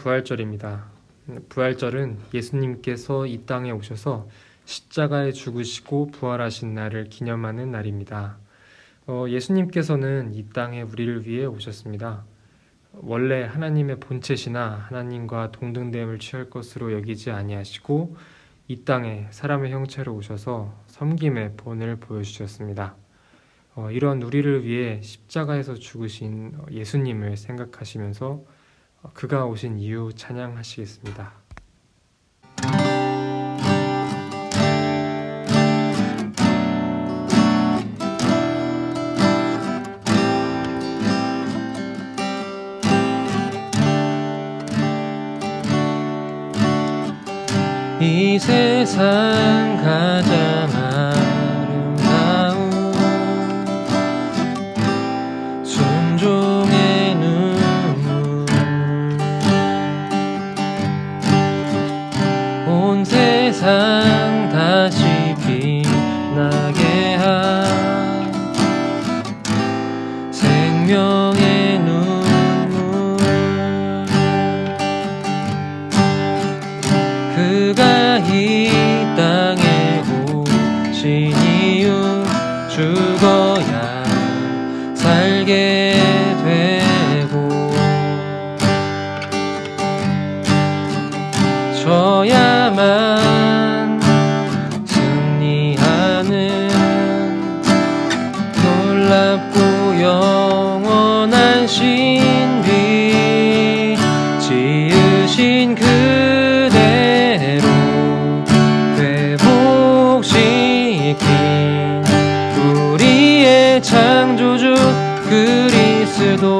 부활절입니다. 부활절은 예수님께서 이 땅에 오셔서 십자가에 죽으시고 부활하신 날을 기념하는 날입니다. 예수님께서는 이 땅에 우리를 위해 오셨습니다. 원래 하나님의 본체시나 하나님과 동등됨을 취할 것으로 여기지 아니하시고 이 땅에 사람의 형체로 오셔서 섬김의 본을 보여주셨습니다. 이런 우리를 위해 십자가에서 죽으신 예수님을 생각하시면서 그가 오신 이유 찬양하시겠습니다. 이 세상 가장 아름다운 순종의 눈물, 온 세상 다시 빛나게 한 생명의 눈물, 그가 이 땅에 오신 이유 죽어야 살게 되고 져야만 승리하는 놀랍고 영원한 신비, 지으신 그대로 회복시킨 우리의 창조주 그리스도,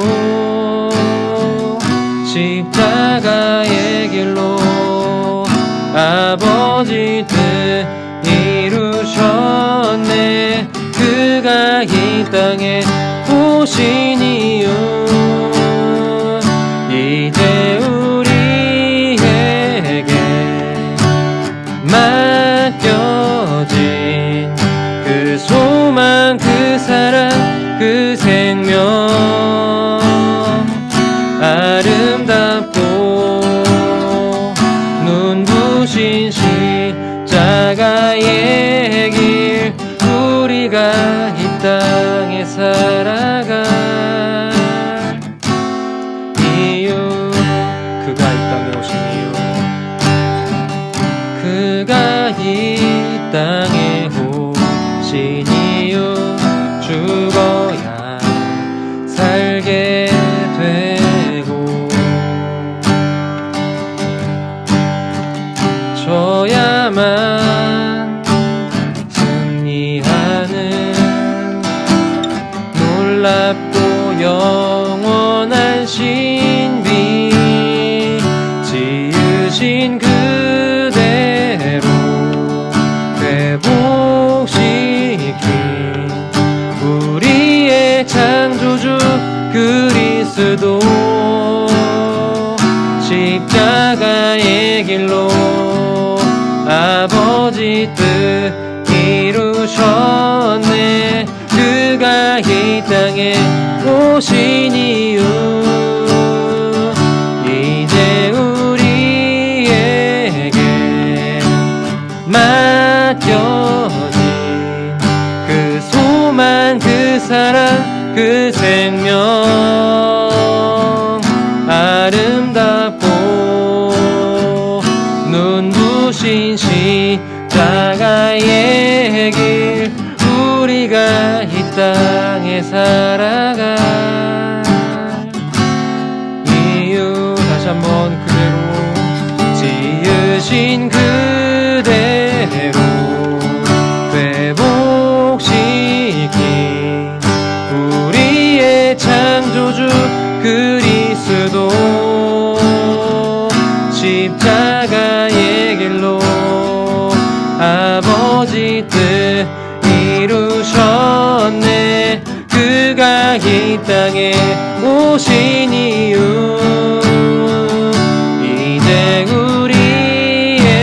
십자가의 길로 아버지 뜻 이루셨네. 그가 이 땅에 오신 이유, 이제 우리에게 맡겨진 그 소망, 그 사랑, 그 생명, 아름답고 눈부신 십자가의 길, 우리가 이 땅에 살아갈 이유, 그가 이 땅에 오신 이유, 그가 이 땅에 오신 이유, 죽어야 살게 되고 져야만 승리하는 놀랍고 영원한 신비, 지으신 그대로 회복시킨 우리의 창조주 그리스도, 십자가의 길로 아버지 뜻 이루셨네. 그가 이 땅에 오신 이유, 이제 우리에게 맡겨진 그 소망, 그 사랑, 그 생명, 아름답고 눈부신 십자가의 길, 우리가 이 땅에 살아갈 이유, 다시 한번 그대로 지으신 그대로 회복시킨 우리의 창조주 그리스도, 십자가의 길로 아버지 뜻 이루셨네. 그가 이 땅에 오신 이유, 이제 우리에게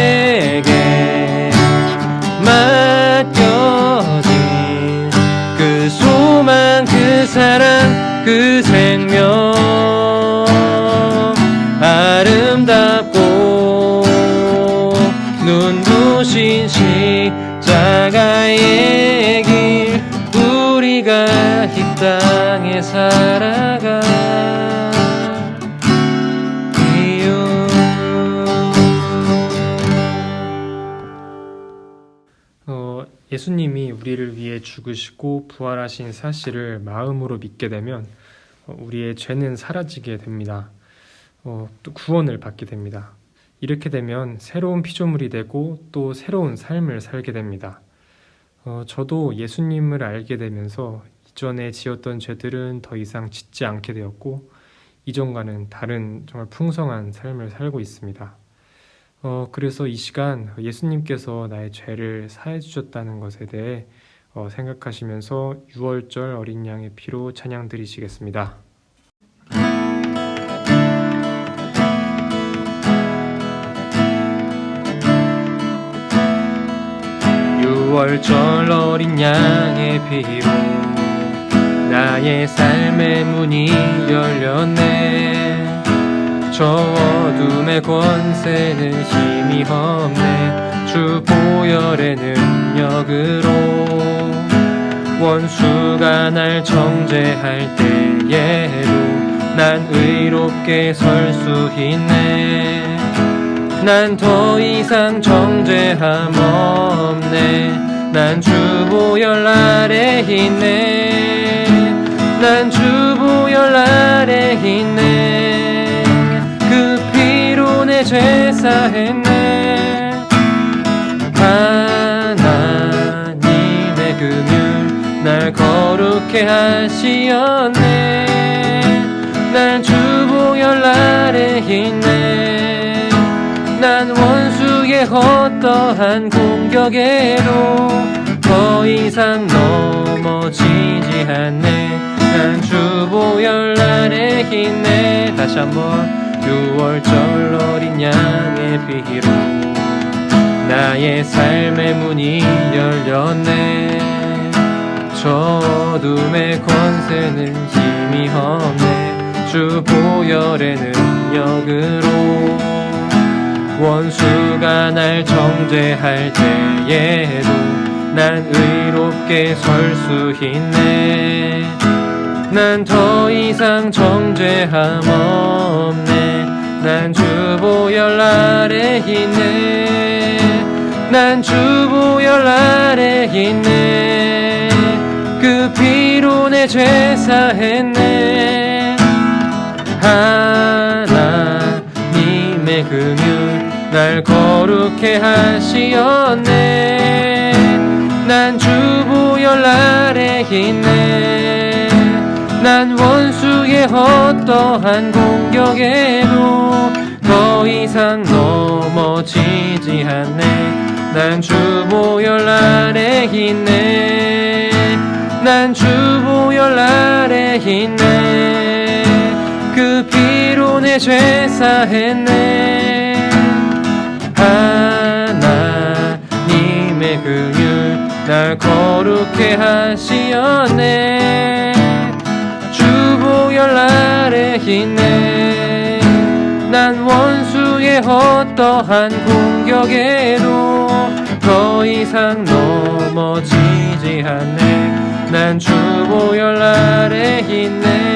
맡겨진 그 소망, 그 사랑, 그 생명, 아름다운 살아가 예수님이 우리를 위해 죽으시고 부활하신 사실을 마음으로 믿게 되면 우리의 죄는 사라지게 됩니다. 또 구원을 받게 됩니다. 이렇게 되면 새로운 피조물이 되고 또 새로운 삶을 살게 됩니다. 저도 예수님을 알게 되면서 이전에 지었던 죄들은 더 이상 짓지 않게 되었고 이전과는 다른 정말 풍성한 삶을 살고 있습니다. 그래서 이 시간 예수님께서 나의 죄를 사해 주셨다는 것에 대해 생각하시면서 6월절 어린 양의 피로 찬양 드리시겠습니다. 6월절 어린 양의 피로 나의 삶의 문이 열렸네. 저 어둠의 권세는 힘이 없네. 주 보혈의 능력으로 원수가 날 정죄할 때에도 난 의롭게 설 수 있네. 난 더 이상 정죄함 없네. 난 주 보혈 아래 있네. 난 주 보혈 아래 있네. 그 피로 내 죄 사했네. 하나님의 긍휼 날 거룩해 하시었네. 난 주 보혈 아래 있네. 난 원수의 어떠한 공격에도 더 이상 넘어지지 않네. 난 주 보혈 아래 있네. 다시 한번 6월절 어린 양의 피로 나의 삶의 문이 열렸네. 저 어둠의 권세는 힘이 없네. 주 보혈의 능력으로 원수가 날 정죄할 때에도 난 의롭게 설 수 있네. 난 더 이상 정죄함 없네. 난 주 보혈 아래 있네. 난 주 보혈 아래 있네. 그 피로 내 죄 사했네. 하나님의 긍휼 날 거룩해 하시었네. 난 주 보혈 아래 있네. 난 원수의 어떠한 공격에도 더 이상 넘어지지 않네. 난 주 보혈 아래 있네. 난 주 보혈 아래 있네. 그 피로 내 죄 사했네. 하나님의 긍휼 날 거룩해 하시었네. 주 보혈 아래 있네. 난 원수의 어떠한 공격에도 더 이상 넘어지지 않네. 난 주 보혈 아래 있네.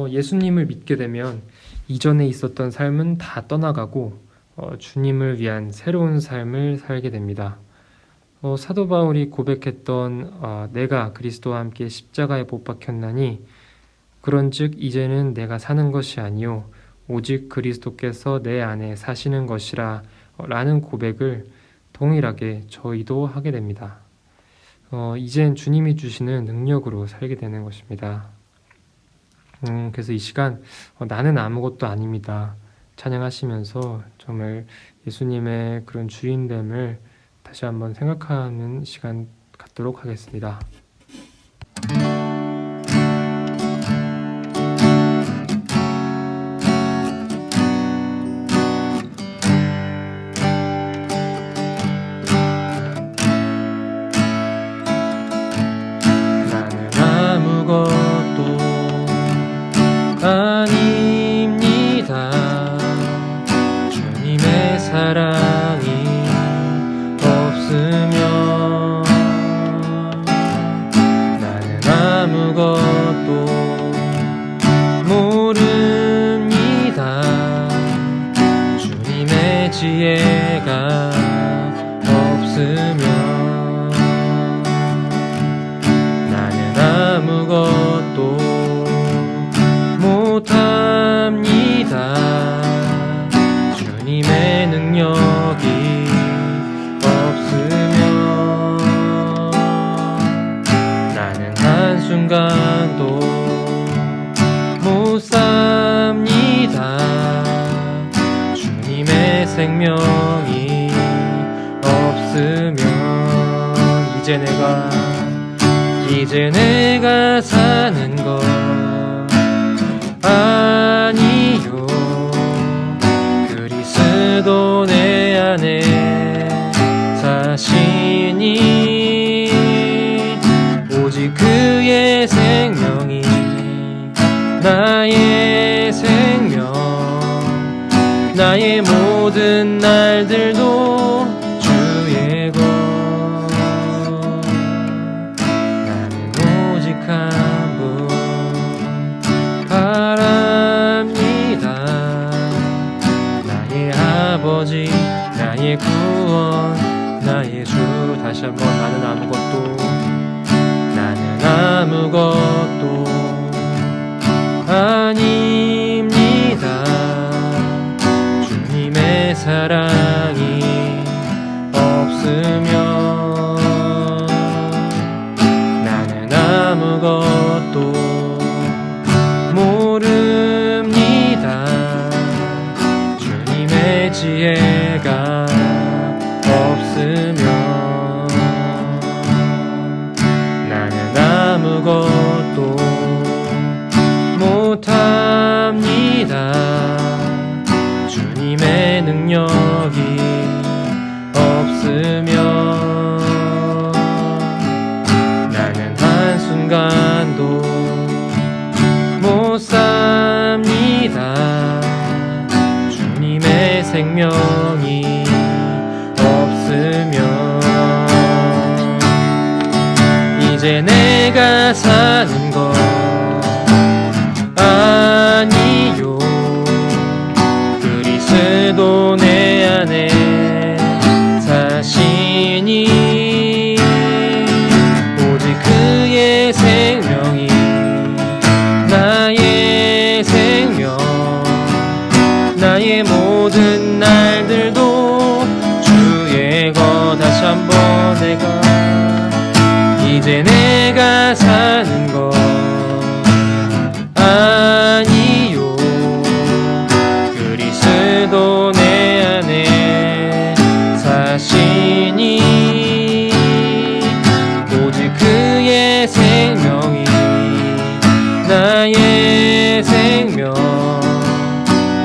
예수님을 믿게 되면 이전에 있었던 삶은 다 떠나가고 주님을 위한 새로운 삶을 살게 됩니다. 사도 바울이 고백했던 내가 그리스도와 함께 십자가에 못 박혔나니 그런즉 이제는 내가 사는 것이 아니요 오직 그리스도께서 내 안에 사시는 것이라 라는 고백을 동일하게 저희도 하게 됩니다. 이젠 주님이 주시는 능력으로 살게 되는 것입니다. 그래서 이 시간 나는 아무것도 아닙니다 찬양하시면서 정말 예수님의 그런 주인됨을 다시 한번 생각하는 시간 갖도록 하겠습니다. 나는 아무것도 아닙니다. 없으면 나는 아무것도 못합니다. 주님의 능력이 없으면 나는 한순간도 못 삽니다. 주님의 생명이 없으면 이제 내가 사는 것 아니요. 그리스도 내 안에 사시니 오직 그의 생명이 나의 생명, 나의 모든 날들도 주의 것. 나는 오직 한 분 바랍니다. 나의 아버지, 나의 구원, 나의 주. 다시 한번 나는 아무것도 아닙니다. 주님의 사랑이 없으면 나는 아무것도 모릅니다. 주님의 지혜가 없으면 나는 아무것도 못합니다. 주님의 능력이 없으면 나는 한순간도 못 삽니다. 주님의 생명이 없으면 이제 내가 사는 것 아니요. 그리스도 내 안에 사시니 오직 그의 생명이 나의 생명, 나의 모든 날들도 주의 것. 다시 한번 이제 내가 사는 것 아니요. 그리스도 내 안에 사시니 오직 그의 생명이 나의 생명,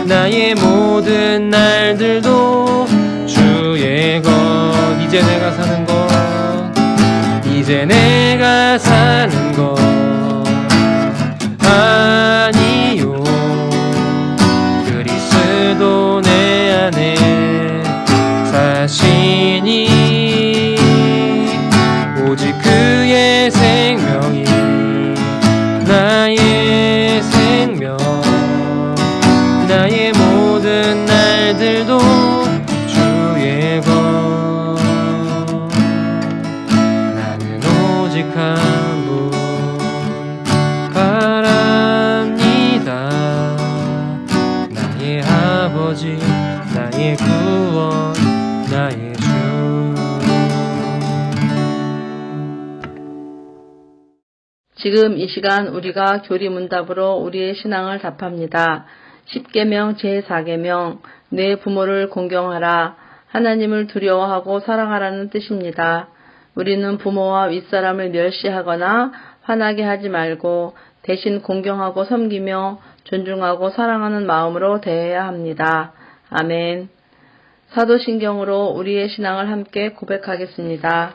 나의 모든 날들도 주의 것. 이제 내가 사는 것, 이제 내가 사는 것 아니요. 그리스도 내 안에 사시니 오직 그의 생명이 나의 생명, 나의 모든 날들도 주의 것. 나는 오직 한 분 바랍니다. 나의 아버지, 나의 구원, 나의 주. 지금 이 시간 우리가 교리문답으로 우리의 신앙을 답합니다. 10계명 제4계명 내 부모를 공경하라. 하나님을 두려워하고 사랑하라는 뜻입니다. 우리는 부모와 윗사람을 멸시하거나 화나게 하지 말고 대신 공경하고 섬기며 존중하고 사랑하는 마음으로 대해야 합니다. 아멘. 사도신경으로 우리의 신앙을 함께 고백하겠습니다.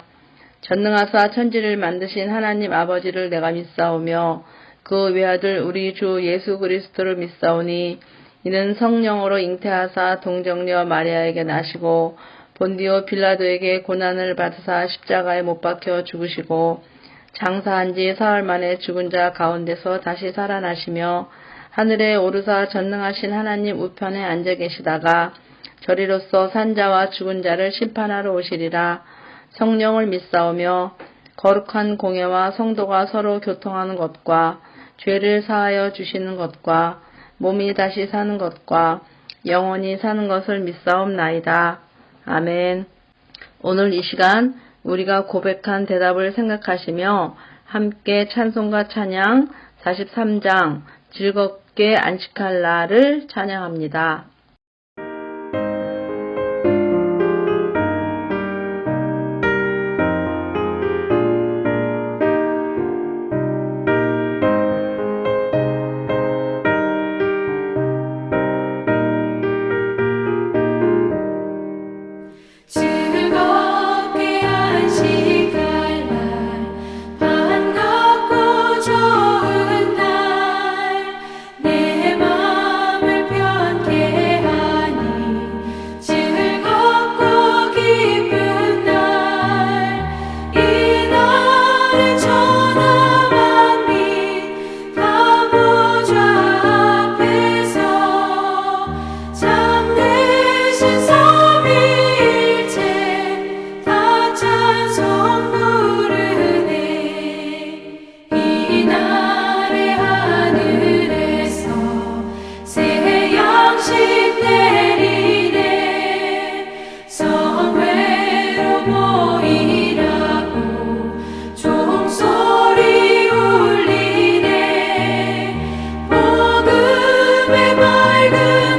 전능하사 천지를 만드신 하나님 아버지를 내가 믿사오며 그 외아들 우리 주 예수 그리스도를 믿사오니 이는 성령으로 잉태하사 동정녀 마리아에게 나시고 본디오 빌라도에게 고난을 받으사 십자가에 못 박혀 죽으시고 장사한 지 사흘 만에 죽은 자 가운데서 다시 살아나시며 하늘에 오르사 전능하신 하나님 우편에 앉아 계시다가 저리로서 산자와 죽은 자를 심판하러 오시리라. 성령을 믿사오며 거룩한 공예와 성도가 서로 교통하는 것과 죄를 사하여 주시는 것과 몸이 다시 사는 것과 영원히 사는 것을 믿사옵나이다. 아멘. 오늘 이 시간 우리가 고백한 대답을 생각하시며 함께 찬송과 찬양 43장 즐겁게 안식할 날을 찬양합니다. 즐겁게 안식할 날 반갑고 좋은 날 내 맘을 편케 하니 즐겁고 기쁜 날 이 날에 천하 만민 다 보좌 앞에서 참되신 삼위일체 다 찬송 부르네. 이 날에 하늘에서 새 양식 내리네. 성회로 모이라고 종소리 울리네. 복음의 밝은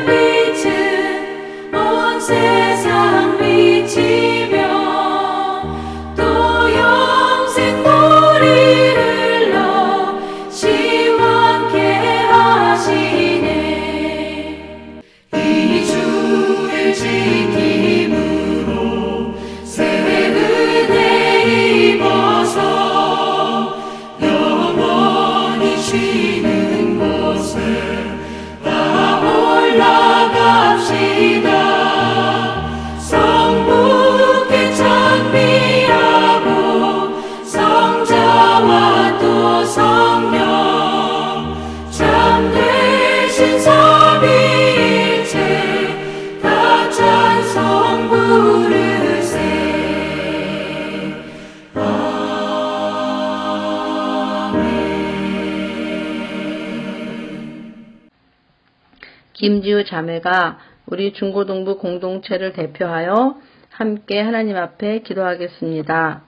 빛은 온 세상 비치며 또 영생 물이 흘러 시원케 하시네. 이 주를 지킴으로 새 은혜 입어서 영원히 쉬는 곳에 다 올라갑시다. 성부께 찬미하고 성자와 또 성령 참되신 삼위일체 다 찬송 부르세. 김지우 자매가 우리 중고등부 공동체를 대표하여 함께 하나님 앞에 기도하겠습니다.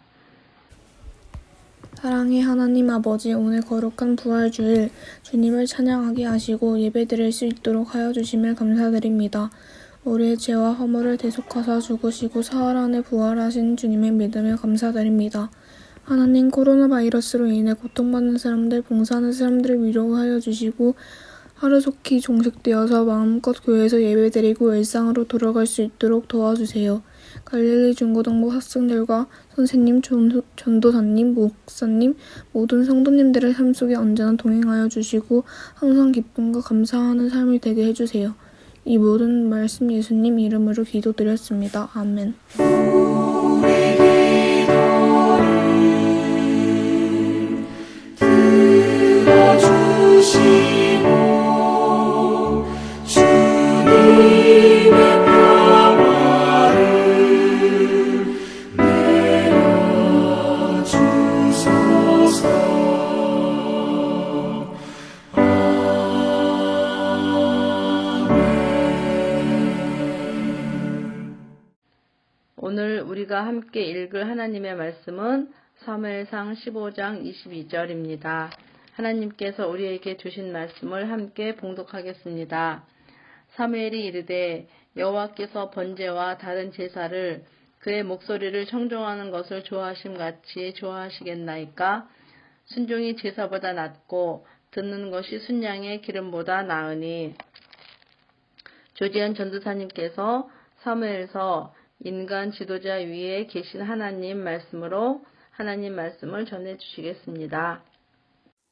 사랑의 하나님 아버지, 오늘 거룩한 부활주일 주님을 찬양하게 하시고 예배드릴 수 있도록 하여 주심을 감사드립니다. 우리의 죄와 허물을 대속하사 죽으시고 사흘 안에 부활하신 주님의 믿음을 감사드립니다. 하나님, 코로나 바이러스로 인해 고통받는 사람들, 봉사하는 사람들을 위로하여 주시고 하루속히 종식되어서 마음껏 교회에서 예배드리고 일상으로 돌아갈 수 있도록 도와주세요. 갈릴리 중고등부 학생들과 선생님, 전도사님, 목사님, 모든 성도님들의 삶 속에 언제나 동행하여 주시고 항상 기쁨과 감사하는 삶이 되게 해주세요. 이 모든 말씀 예수님 이름으로 기도드렸습니다. 아멘. 오늘 우리가 함께 읽을 하나님의 말씀은 사무엘상 15장 22절입니다. 하나님께서 우리에게 주신 말씀을 함께 봉독하겠습니다. 사무엘이 이르되 여호와께서 번제와 다른 제사를 그의 목소리를 청종하는 것을 좋아하심같이 좋아하시겠나이까? 순종이 제사보다 낫고 듣는 것이 순양의 기름보다 나으니. 조지현 전도사님께서 사무엘서 인간 지도자 위에 계신 하나님 말씀으로 하나님 말씀을 전해주시겠습니다.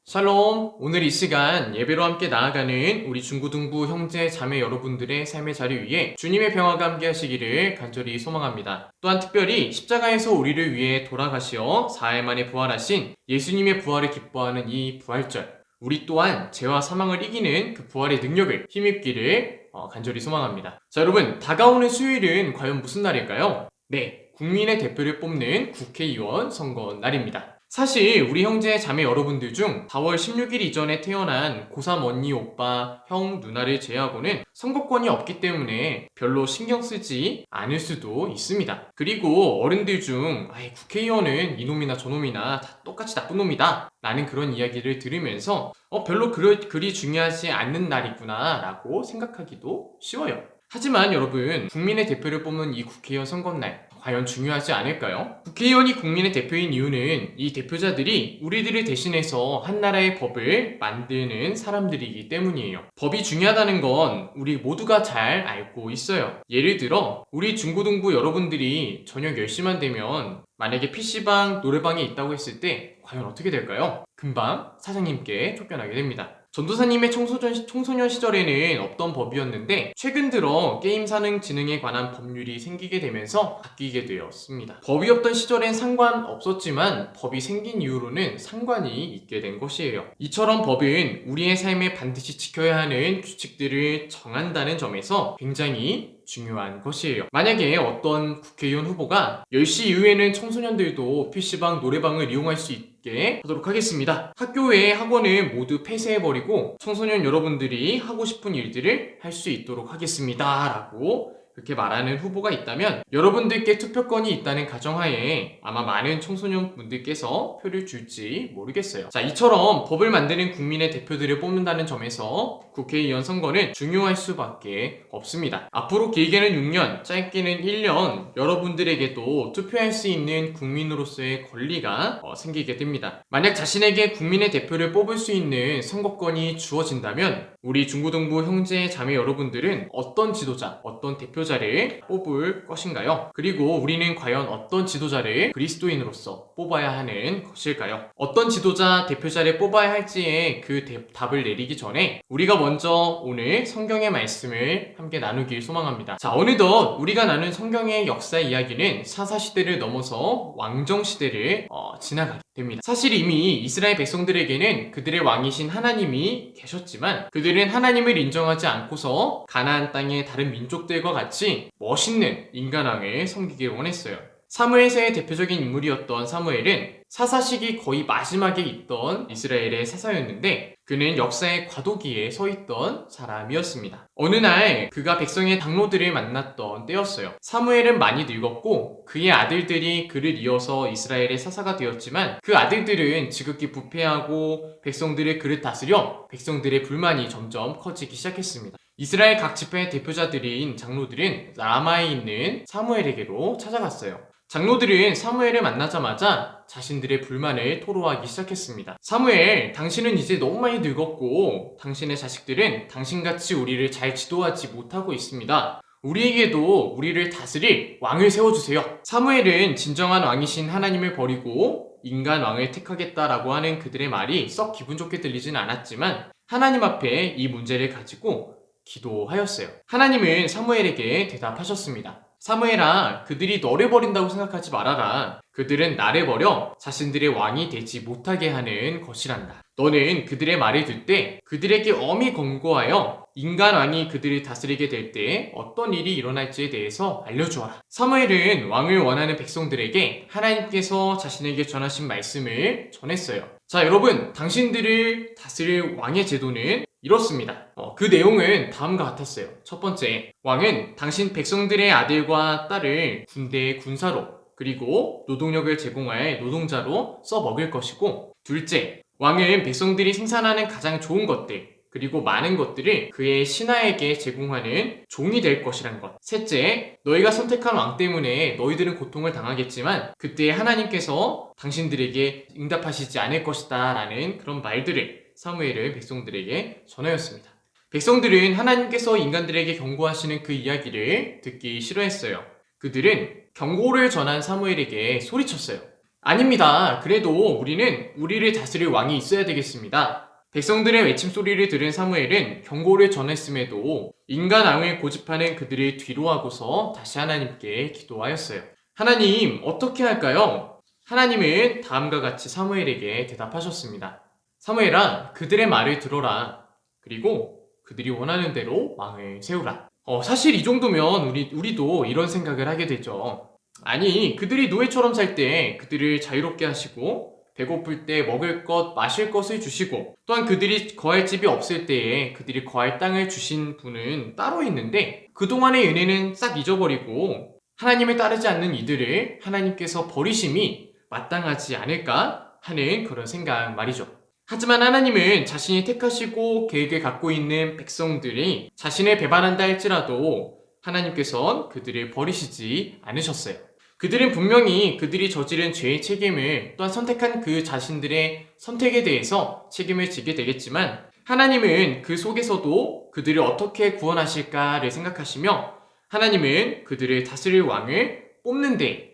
샬롬! 오늘 이 시간 예배로 함께 나아가는 우리 중고등부 형제 자매 여러분들의 삶의 자리 위에 주님의 평화가 함께 하시기를 간절히 소망합니다. 또한 특별히 십자가에서 우리를 위해 돌아가시어 4일 만에 부활하신 예수님의 부활을 기뻐하는 이 부활절, 우리 또한 죄와 사망을 이기는 그 부활의 능력을 힘입기를 간절히 소망합니다. 자, 여러분, 다가오는 수요일은 과연 무슨 날일까요? 네, 국민의 대표를 뽑는 국회의원 선거 날입니다. 사실 우리 형제 자매 여러분들 중 4월 16일 이전에 태어난 고3 언니, 오빠, 형, 누나를 제외하고는 선거권이 없기 때문에 별로 신경 쓰지 않을 수도 있습니다. 그리고 어른들 중 국회의원은 이놈이나 저놈이나 다 똑같이 나쁜 놈이다 라는 그런 이야기를 들으면서 별로 그리 중요하지 않는 날이구나 라고 생각하기도 쉬워요. 하지만 여러분, 국민의 대표를 뽑는 이 국회의원 선거날 과연 중요하지 않을까요? 국회의원이 국민의 대표인 이유는 이 대표자들이 우리들을 대신해서 한 나라의 법을 만드는 사람들이기 때문이에요. 법이 중요하다는 건 우리 모두가 잘 알고 있어요. 예를 들어 우리 중고등부 여러분들이 저녁 10시만 되면 만약에 PC방, 노래방에 있다고 했을 때 과연 어떻게 될까요? 금방 사장님께 쫓겨나게 됩니다. 전도사님의 청소년 시절에는 없던 법이었는데 최근 들어 게임 산업 진흥에 관한 법률이 생기게 되면서 바뀌게 되었습니다. 법이 없던 시절엔 상관없었지만 법이 생긴 이후로는 상관이 있게 된 것이에요. 이처럼 법은 우리의 삶에 반드시 지켜야 하는 규칙들을 정한다는 점에서 굉장히 중요한 것이에요. 만약에 어떤 국회의원 후보가 10시 이후에는 청소년들도 PC방, 노래방을 이용할 수 있게 하도록 하겠습니다. 학교 외에 학원을 모두 폐쇄해버리고 청소년 여러분들이 하고 싶은 일들을 할 수 있도록 하겠습니다 라고 그렇게 말하는 후보가 있다면 여러분들께 투표권이 있다는 가정하에 아마 많은 청소년 분들께서 표를 줄지 모르겠어요. 자, 이처럼 법을 만드는 국민의 대표들을 뽑는다는 점에서 국회의원 선거는 중요할 수밖에 없습니다. 앞으로 길게는 6년, 짧게는 1년 여러분들에게도 투표할 수 있는 국민으로서의 권리가 생기게 됩니다. 만약 자신에게 국민의 대표를 뽑을 수 있는 선거권이 주어진다면 우리 중고등부 형제 자매 여러분들은 어떤 지도자, 어떤 대표자를 뽑을 것인가요? 그리고 우리는 과연 어떤 지도자를 그리스도인으로서 뽑아야 하는 것일까요? 어떤 지도자, 대표자를 뽑아야 할지에 그 답을 내리기 전에 우리가 먼저 오늘 성경의 말씀을 함께 나누길 소망합니다. 자, 어느덧 우리가 나눈 성경의 역사 이야기는 사사시대를 넘어서 왕정시대를 지나가게 됩니다. 사실 이미 이스라엘 백성들에게는 그들의 왕이신 하나님이 계셨지만 그들은 하나님을 인정하지 않고서 가나안 땅의 다른 민족들과 같이 멋있는 인간왕을 섬기길 원했어요. 사무엘서의 대표적인 인물이었던 사무엘은 사사 시기 거의 마지막에 있던 이스라엘의 사사였는데 그는 역사의 과도기에 서 있던 사람이었습니다. 어느 날 그가 백성의 장로들을 만났던 때였어요. 사무엘은 많이 늙었고 그의 아들들이 그를 이어서 이스라엘의 사사가 되었지만 그 아들들은 지극히 부패하고 백성들의 그를 다스려 백성들의 불만이 점점 커지기 시작했습니다. 이스라엘 각 지파의 대표자들인 장로들은 라마에 있는 사무엘에게로 찾아갔어요. 장로들은 사무엘을 만나자마자 자신들의 불만을 토로하기 시작했습니다. 사무엘, 당신은 이제 너무 많이 늙었고 당신의 자식들은 당신같이 우리를 잘 지도하지 못하고 있습니다. 우리에게도 우리를 다스릴 왕을 세워주세요. 사무엘은 진정한 왕이신 하나님을 버리고 인간 왕을 택하겠다라고 하는 그들의 말이 썩 기분 좋게 들리진 않았지만 하나님 앞에 이 문제를 가지고 기도하였어요. 하나님은 사무엘에게 대답하셨습니다. 사무엘아, 그들이 너를 버린다고 생각하지 말아라. 그들은 나를 버려 자신들의 왕이 되지 못하게 하는 것이란다. 너는 그들의 말을 듣되 그들에게 엄히 권고하여 인간 왕이 그들을 다스리게 될 때 어떤 일이 일어날지에 대해서 알려주어라. 사무엘은 왕을 원하는 백성들에게 하나님께서 자신에게 전하신 말씀을 전했어요. 자, 여러분, 당신들을 다스릴 왕의 제도는 이렇습니다. 그 내용은 다음과 같았어요. 첫 번째, 왕은 당신 백성들의 아들과 딸을 군대의 군사로 그리고 노동력을 제공할 노동자로 써먹을 것이고, 둘째, 왕은 백성들이 생산하는 가장 좋은 것들 그리고 많은 것들을 그의 신하에게 제공하는 종이 될 것이란 것. 셋째, 너희가 선택한 왕 때문에 너희들은 고통을 당하겠지만 그때 하나님께서 당신들에게 응답하시지 않을 것이다 라는 그런 말들을 사무엘은 백성들에게 전하였습니다. 백성들은 하나님께서 인간들에게 경고하시는 그 이야기를 듣기 싫어했어요. 그들은 경고를 전한 사무엘에게 소리쳤어요. 아닙니다. 그래도 우리는 우리를 다스릴 왕이 있어야 되겠습니다. 백성들의 외침소리를 들은 사무엘은 경고를 전했음에도 인간 왕을 고집하는 그들을 뒤로하고서 다시 하나님께 기도하였어요. 하나님, 어떻게 할까요? 하나님은 다음과 같이 사무엘에게 대답하셨습니다. 사무엘아, 그들의 말을 들어라. 그리고 그들이 원하는 대로 왕을 세우라. 사실 이 정도면 우리도 이런 생각을 하게 되죠. 아니, 그들이 노예처럼 살 때 그들을 자유롭게 하시고 배고플 때 먹을 것, 마실 것을 주시고 또한 그들이 거할 집이 없을 때에 그들이 거할 땅을 주신 분은 따로 있는데 그동안의 은혜는 싹 잊어버리고 하나님을 따르지 않는 이들을 하나님께서 버리심이 마땅하지 않을까 하는 그런 생각 말이죠. 하지만 하나님은 자신이 택하시고 계획을 갖고 있는 백성들이 자신을 배반한다 할지라도 하나님께서는 그들을 버리시지 않으셨어요. 그들은 분명히 그들이 저지른 죄의 책임을 또한 선택한 그 자신들의 선택에 대해서 책임을 지게 되겠지만 하나님은 그 속에서도 그들을 어떻게 구원하실까를 생각하시며 하나님은 그들을 다스릴 왕을 뽑는 데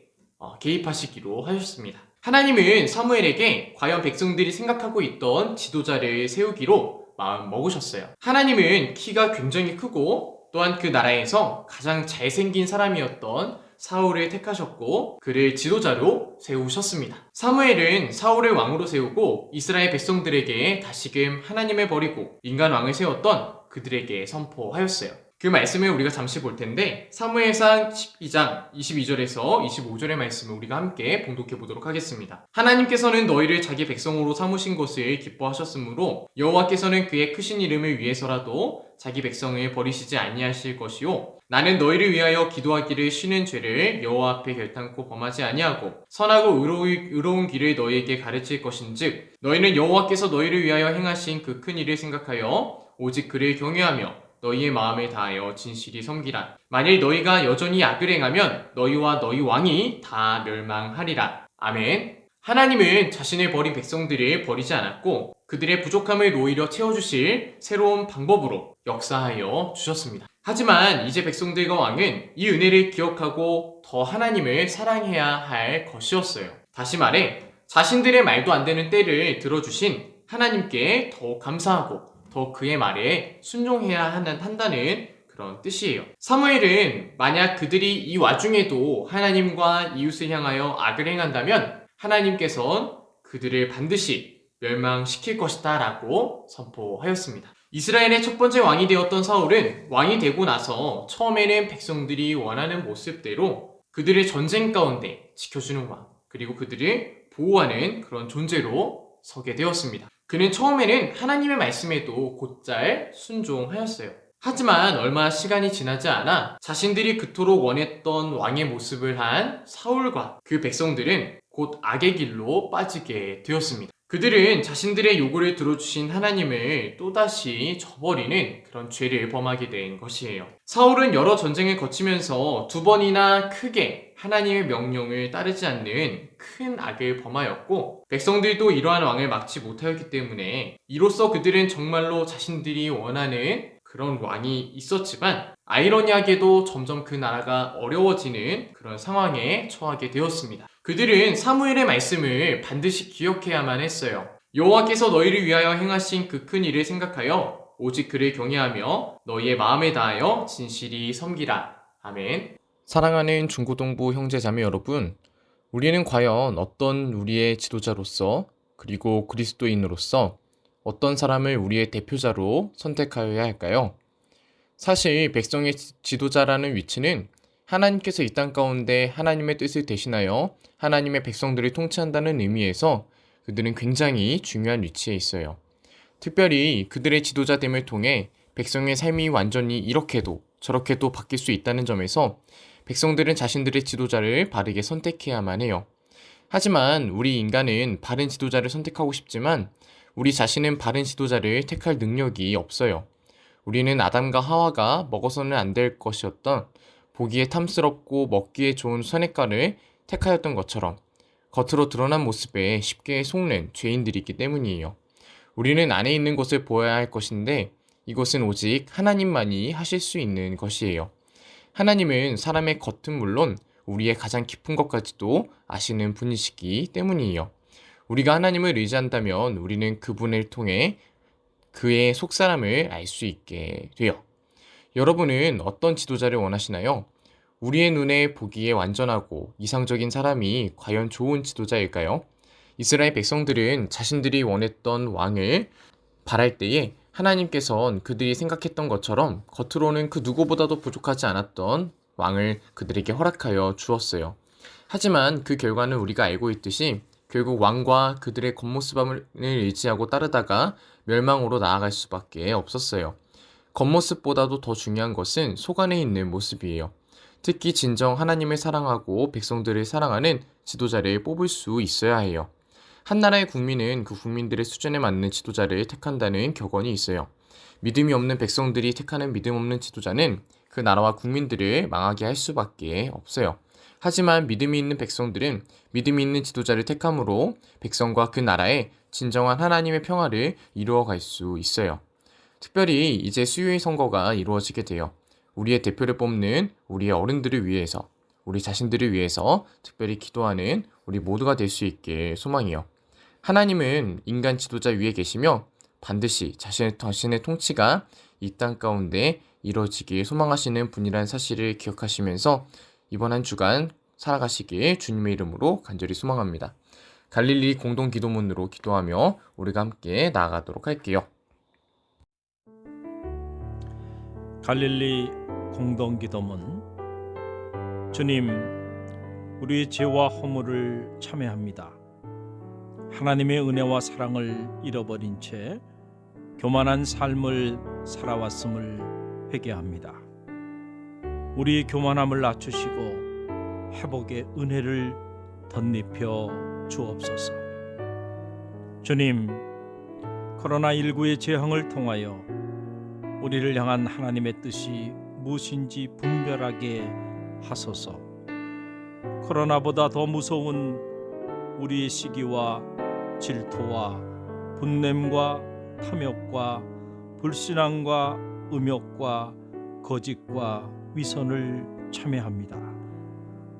개입하시기로 하셨습니다. 하나님은 사무엘에게 과연 백성들이 생각하고 있던 지도자를 세우기로 마음 먹으셨어요. 하나님은 키가 굉장히 크고 또한 그 나라에서 가장 잘생긴 사람이었던 사울을 택하셨고 그를 지도자로 세우셨습니다. 사무엘은 사울을 왕으로 세우고 이스라엘 백성들에게 다시금 하나님을 버리고 인간 왕을 세웠던 그들에게 선포하였어요. 그 말씀을 우리가 잠시 볼 텐데 사무엘상 12장 22절에서 25절의 말씀을 우리가 함께 봉독해 보도록 하겠습니다. 하나님께서는 너희를 자기 백성으로 삼으신 것을 기뻐하셨으므로 여호와께서는 그의 크신 이름을 위해서라도 자기 백성을 버리시지 아니하실 것이요 나는 너희를 위하여 기도하기를 쉬는 죄를 여호와 앞에 결단코 범하지 아니하고 선하고 의로운 길을 너희에게 가르칠 것인즉 너희는 여호와께서 너희를 위하여 행하신 그 큰 일을 생각하여 오직 그를 경외하며 너희의 마음을 다하여 진실이 섬기라. 만일 너희가 여전히 악을 행하면 너희와 너희 왕이 다 멸망하리라. 아멘. 하나님은 자신을 버린 백성들을 버리지 않았고 그들의 부족함을 오히려 채워주실 새로운 방법으로 역사하여 주셨습니다. 하지만 이제 백성들과 왕은 이 은혜를 기억하고 더 하나님을 사랑해야 할 것이었어요. 다시 말해 자신들의 말도 안 되는 때를 들어주신 하나님께 더 감사하고 더 그의 말에 순종해야 한다는 그런 뜻이에요. 사무엘은 만약 그들이 이 와중에도 하나님과 이웃을 향하여 악을 행한다면 하나님께서는 그들을 반드시 멸망시킬 것이다 라고 선포하였습니다. 이스라엘의 첫 번째 왕이 되었던 사울은 왕이 되고 나서 처음에는 백성들이 원하는 모습대로 그들의 전쟁 가운데 지켜주는 왕 그리고 그들을 보호하는 그런 존재로 서게 되었습니다. 그는 처음에는 하나님의 말씀에도 곧잘 순종하였어요. 하지만 얼마 시간이 지나지 않아 자신들이 그토록 원했던 왕의 모습을 한 사울과 그 백성들은 곧 악의 길로 빠지게 되었습니다. 그들은 자신들의 요구를 들어주신 하나님을 또다시 저버리는 그런 죄를 범하게 된 것이에요. 사울은 여러 전쟁을 거치면서 2번이나 크게 하나님의 명령을 따르지 않는 큰 악을 범하였고 백성들도 이러한 왕을 막지 못하였기 때문에 이로써 그들은 정말로 자신들이 원하는 그런 왕이 있었지만 아이러니하게도 점점 그 나라가 어려워지는 그런 상황에 처하게 되었습니다. 그들은 사무엘의 말씀을 반드시 기억해야만 했어요. 여호와께서 너희를 위하여 행하신 그 큰 일을 생각하여 오직 그를 경외하며 너희의 마음에 다하여 진실이 섬기라. 아멘. 사랑하는 중고동부 형제자매 여러분, 우리는 과연 어떤 우리의 지도자로서 그리고 그리스도인으로서 어떤 사람을 우리의 대표자로 선택하여야 할까요? 사실 백성의 지도자라는 위치는 하나님께서 이 땅 가운데 하나님의 뜻을 대신하여 하나님의 백성들을 통치한다는 의미에서 그들은 굉장히 중요한 위치에 있어요. 특별히 그들의 지도자됨을 통해 백성의 삶이 완전히 이렇게도 저렇게도 바뀔 수 있다는 점에서 백성들은 자신들의 지도자를 바르게 선택해야만 해요. 하지만 우리 인간은 바른 지도자를 선택하고 싶지만 우리 자신은 바른 지도자를 택할 능력이 없어요. 우리는 아담과 하와가 먹어서는 안 될 것이었던 보기에 탐스럽고 먹기에 좋은 선악과를 택하였던 것처럼 겉으로 드러난 모습에 쉽게 속는 죄인들이기 때문이에요. 우리는 안에 있는 것을 보아야 할 것인데 이것은 오직 하나님만이 하실 수 있는 것이에요. 하나님은 사람의 겉은 물론 우리의 가장 깊은 것까지도 아시는 분이시기 때문이에요. 우리가 하나님을 의지한다면 우리는 그분을 통해 그의 속사람을 알 수 있게 돼요. 여러분은 어떤 지도자를 원하시나요? 우리의 눈에 보기에 완전하고 이상적인 사람이 과연 좋은 지도자일까요? 이스라엘 백성들은 자신들이 원했던 왕을 바랄 때에 하나님께서는 그들이 생각했던 것처럼 겉으로는 그 누구보다도 부족하지 않았던 왕을 그들에게 허락하여 주었어요. 하지만 그 결과는 우리가 알고 있듯이 결국 왕과 그들의 겉모습을 의지하고 따르다가 멸망으로 나아갈 수밖에 없었어요. 겉모습보다도 더 중요한 것은 속 안에 있는 모습이에요. 특히 진정 하나님을 사랑하고 백성들을 사랑하는 지도자를 뽑을 수 있어야 해요. 한 나라의 국민은 그 국민들의 수준에 맞는 지도자를 택한다는 격언이 있어요. 믿음이 없는 백성들이 택하는 믿음 없는 지도자는 그 나라와 국민들을 망하게 할 수밖에 없어요. 하지만 믿음이 있는 백성들은 믿음이 있는 지도자를 택함으로 백성과 그 나라에 진정한 하나님의 평화를 이루어갈 수 있어요. 특별히 이제 수요일 선거가 이루어지게 돼요. 우리의 대표를 뽑는 우리의 어른들을 위해서, 우리 자신들을 위해서 특별히 기도하는 우리 모두가 될 수 있게 소망해요. 하나님은 인간 지도자 위에 계시며 반드시 자신의 통치가 이 땅 가운데 이루어지길 소망하시는 분이라는 사실을 기억하시면서 이번 한 주간 살아가시길 주님의 이름으로 간절히 소망합니다. 갈릴리 공동 기도문으로 기도하며 우리가 함께 나아가도록 할게요. 갈릴리 공동 기도문. 주님, 우리의 죄와 허물을 참회합니다. 하나님의 은혜와 사랑을 잃어버린 채 교만한 삶을 살아왔음을 회개합니다. 우리의 교만함을 낮추시고 회복의 은혜를 덧입혀 주옵소서. 주님, 코로나19의 재앙을 통하여 우리를 향한 하나님의 뜻이 무엇인지 분별하게 하소서. 코로나보다 더 무서운 우리의 시기와 질투와 분냄과 탐욕과 불신앙과 음욕과 거짓과 위선을 참회합니다.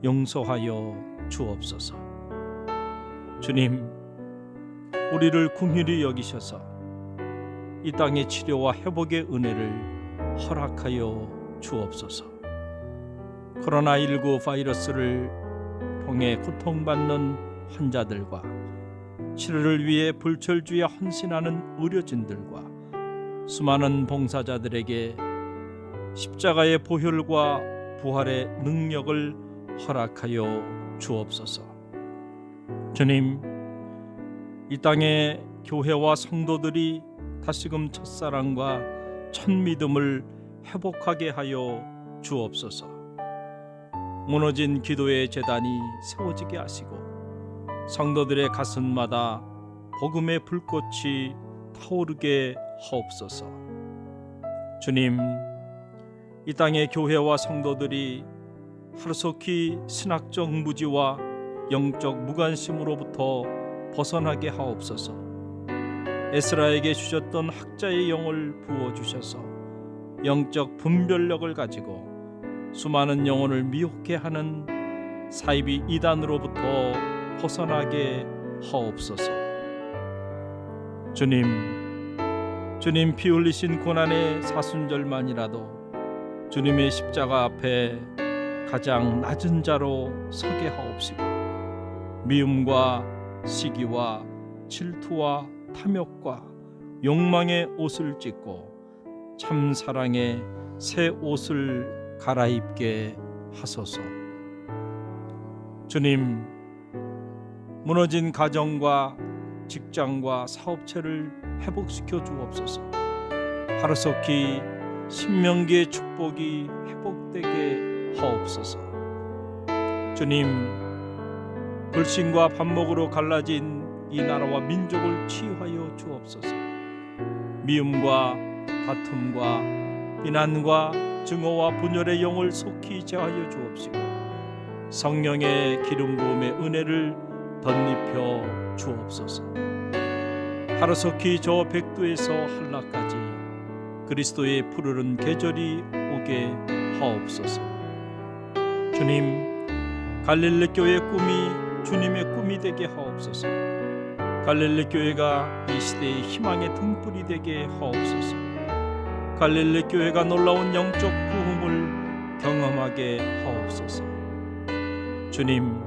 용서하여 주옵소서. 주님, 우리를 긍휼히 여기셔서 이 땅의 치료와 회복의 은혜를 허락하여 주옵소서. 코로나19 바이러스를 통해 고통받는 환자들과 치료를 위해 불철주에 헌신하는 의료진들과 수많은 봉사자들에게 십자가의 보혈과 부활의 능력을 허락하여 주옵소서. 주님, 이 땅의 교회와 성도들이 다시금 첫사랑과 첫믿음을 회복하게 하여 주옵소서. 무너진 기도의 제단이 세워지게 하시고 성도들의 가슴마다 복음의 불꽃이 타오르게 하옵소서. 주님, 이 땅의 교회와 성도들이 하루속히 신학적 무지와 영적 무관심으로부터 벗어나게 하옵소서. 에스라에게 주셨던 학자의 영을 부어주셔서 영적 분별력을 가지고 수많은 영혼을 미혹해 하는 사이비 이단으로부터 벗어나게 하옵소서. 주님 피 흘리신 고난의 사순절만이라도 주님의 십자가 앞에 가장 낮은 자로 서게 하옵시고 미움과 시기와 질투와 탐욕과 욕망의 옷을 찢고 참 사랑의 새 옷을 갈아입게 하소서. 주님, 무너진 가정과 직장과 사업체를 회복시켜 주옵소서. 하루속히 신명기의 축복이 회복되게 하옵소서. 주님, 불신과 반목으로 갈라진 이 나라와 민족을 치유하여 주옵소서. 미움과 다툼과 비난과 증오와 분열의 영을 속히 제하여 주옵시고 성령의 기름 부음의 은혜를 덧입혀 주옵소서. 하루속히 저 백두에서 한라까지 그리스도의 푸르른 계절이 오게 하옵소서. 주님, 갈릴리 교회의 꿈이 주님의 꿈이 되게 하옵소서. 갈릴리 교회가 이 시대의 희망의 등불이 되게 하옵소서. 갈릴리 교회가 놀라운 영적 부흥을 경험하게 하옵소서. 주님,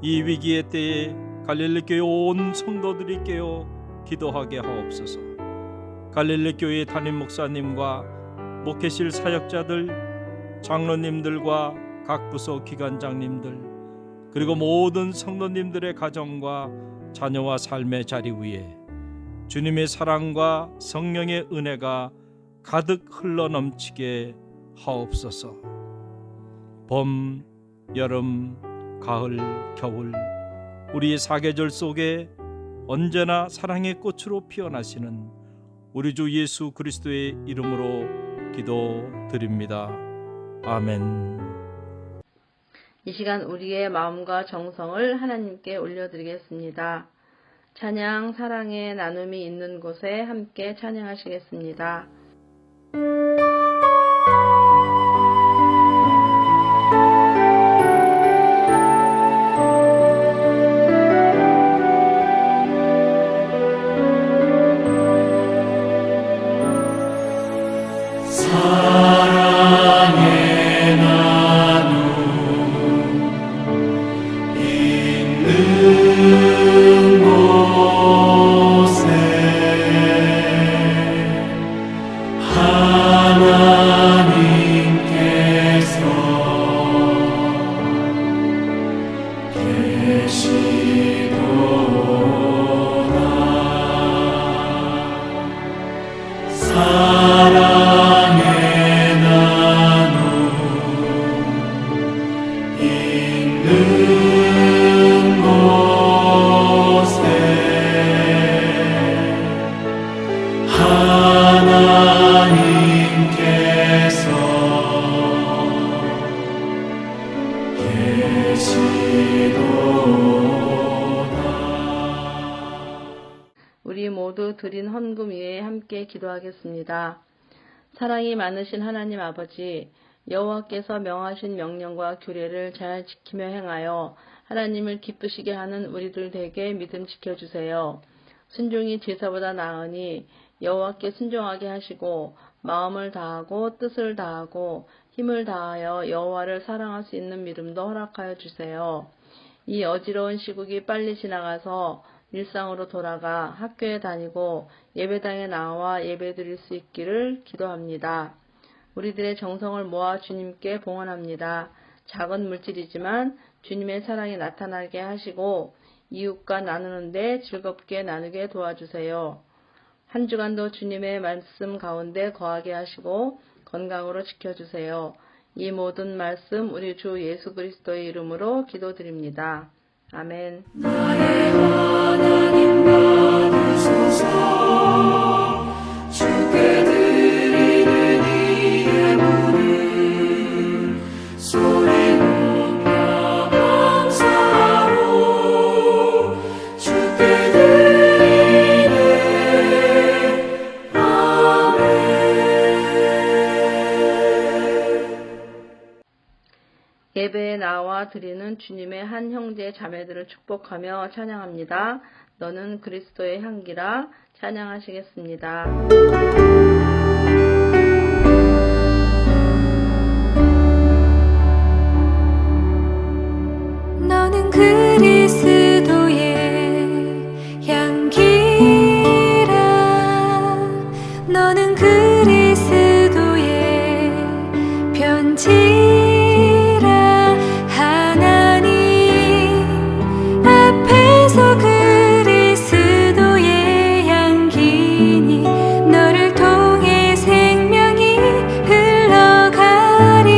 이 위기의 때에 갈릴리 교회 온 성도들이 깨어 기도하게 하옵소서. 갈릴리 교회 담임 목사님과 목회실 사역자들, 장로님들과 각 부서 기관장님들, 그리고 모든 성도님들의 가정과 자녀와 삶의 자리 위에 주님의 사랑과 성령의 은혜가 가득 흘러넘치게 하옵소서. 봄, 여름, 가을, 겨울 우리의 사계절 속에 언제나 사랑의 꽃으로 피어나시는 우리 주 예수 그리스도의 이름으로 기도드립니다. 아멘. 이 시간 우리의 마음과 정성을 하나님께 올려드리겠습니다. 찬양 사랑의 나눔이 있는 곳에 함께 찬양하시겠습니다. 사랑의 나눔 있는 곳에 하나님께서 계시도다. 사랑의 나눔 있는 곳에 하나님께서 계시도다. 우리 모두 드린 헌금 위에 함께 기도하겠습니다. 사랑이 많으신 하나님 아버지, 여호와께서 명하신 명령과 규례를 잘 지키며 행하여 하나님을 기쁘시게 하는 우리들 되게 믿음 지켜주세요. 순종이 제사보다 나으니 여호와께 순종하게 하시고 마음을 다하고 뜻을 다하고 힘을 다하여 여호와를 사랑할 수 있는 믿음도 허락하여 주세요. 이 어지러운 시국이 빨리 지나가서 일상으로 돌아가 학교에 다니고 예배당에 나와 예배드릴 수 있기를 기도합니다. 우리들의 정성을 모아 주님께 봉헌합니다. 작은 물질이지만 주님의 사랑이 나타나게 하시고 이웃과 나누는데 즐겁게 나누게 도와주세요. 한 주간도 주님의 말씀 가운데 거하게 하시고 건강으로 지켜주세요. 이 모든 말씀 우리 주 예수 그리스도의 이름으로 기도드립니다. 아멘. 나의 하나님 받으소서. 주께 드리는 이 예물을 소리 높여 감사로 주께 드리네. 예배에 나와 드리는 주님의 한 형제 자매들을 축복하며 찬양합니다. 너는 그리스도의 향기라 찬양하시겠습니다. 너는 그리스도의 향기라. 너는 그리스도의 편지라. 하나님 앞에서 그리스도의 향기니 너를 통해 생명이 흘러가리.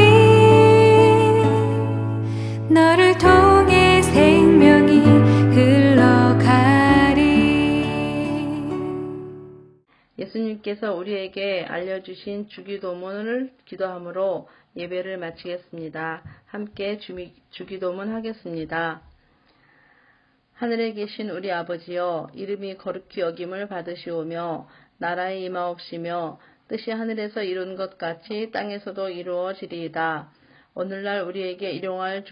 너를 통해 생명이 흘러가리. 예수님께서 우리에게 알려주신 주기도문을 기도함으로 예배를 마치겠습니다. 함께 주기도문 하겠습니다. 하늘에 계신 우리 아버지여, 이름이 거룩히 여김을 받으시오며 나라의 임하옵시며 뜻이 하늘에서 이룬 것 같이 땅에서도 이루어지리이다. 오늘날 우리에게 일용할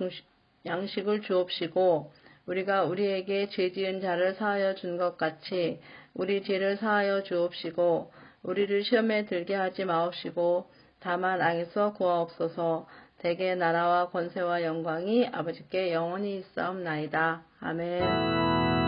양식을 주옵시고 우리가 우리에게 죄지은 자를 사하여 준 것 같이 우리 죄를 사하여 주옵시고 우리를 시험에 들게 하지 마옵시고 다만 악에서 구하옵소서. 대개 나라와 권세와 영광이 아버지께 영원히 있사옵나이다. 아멘.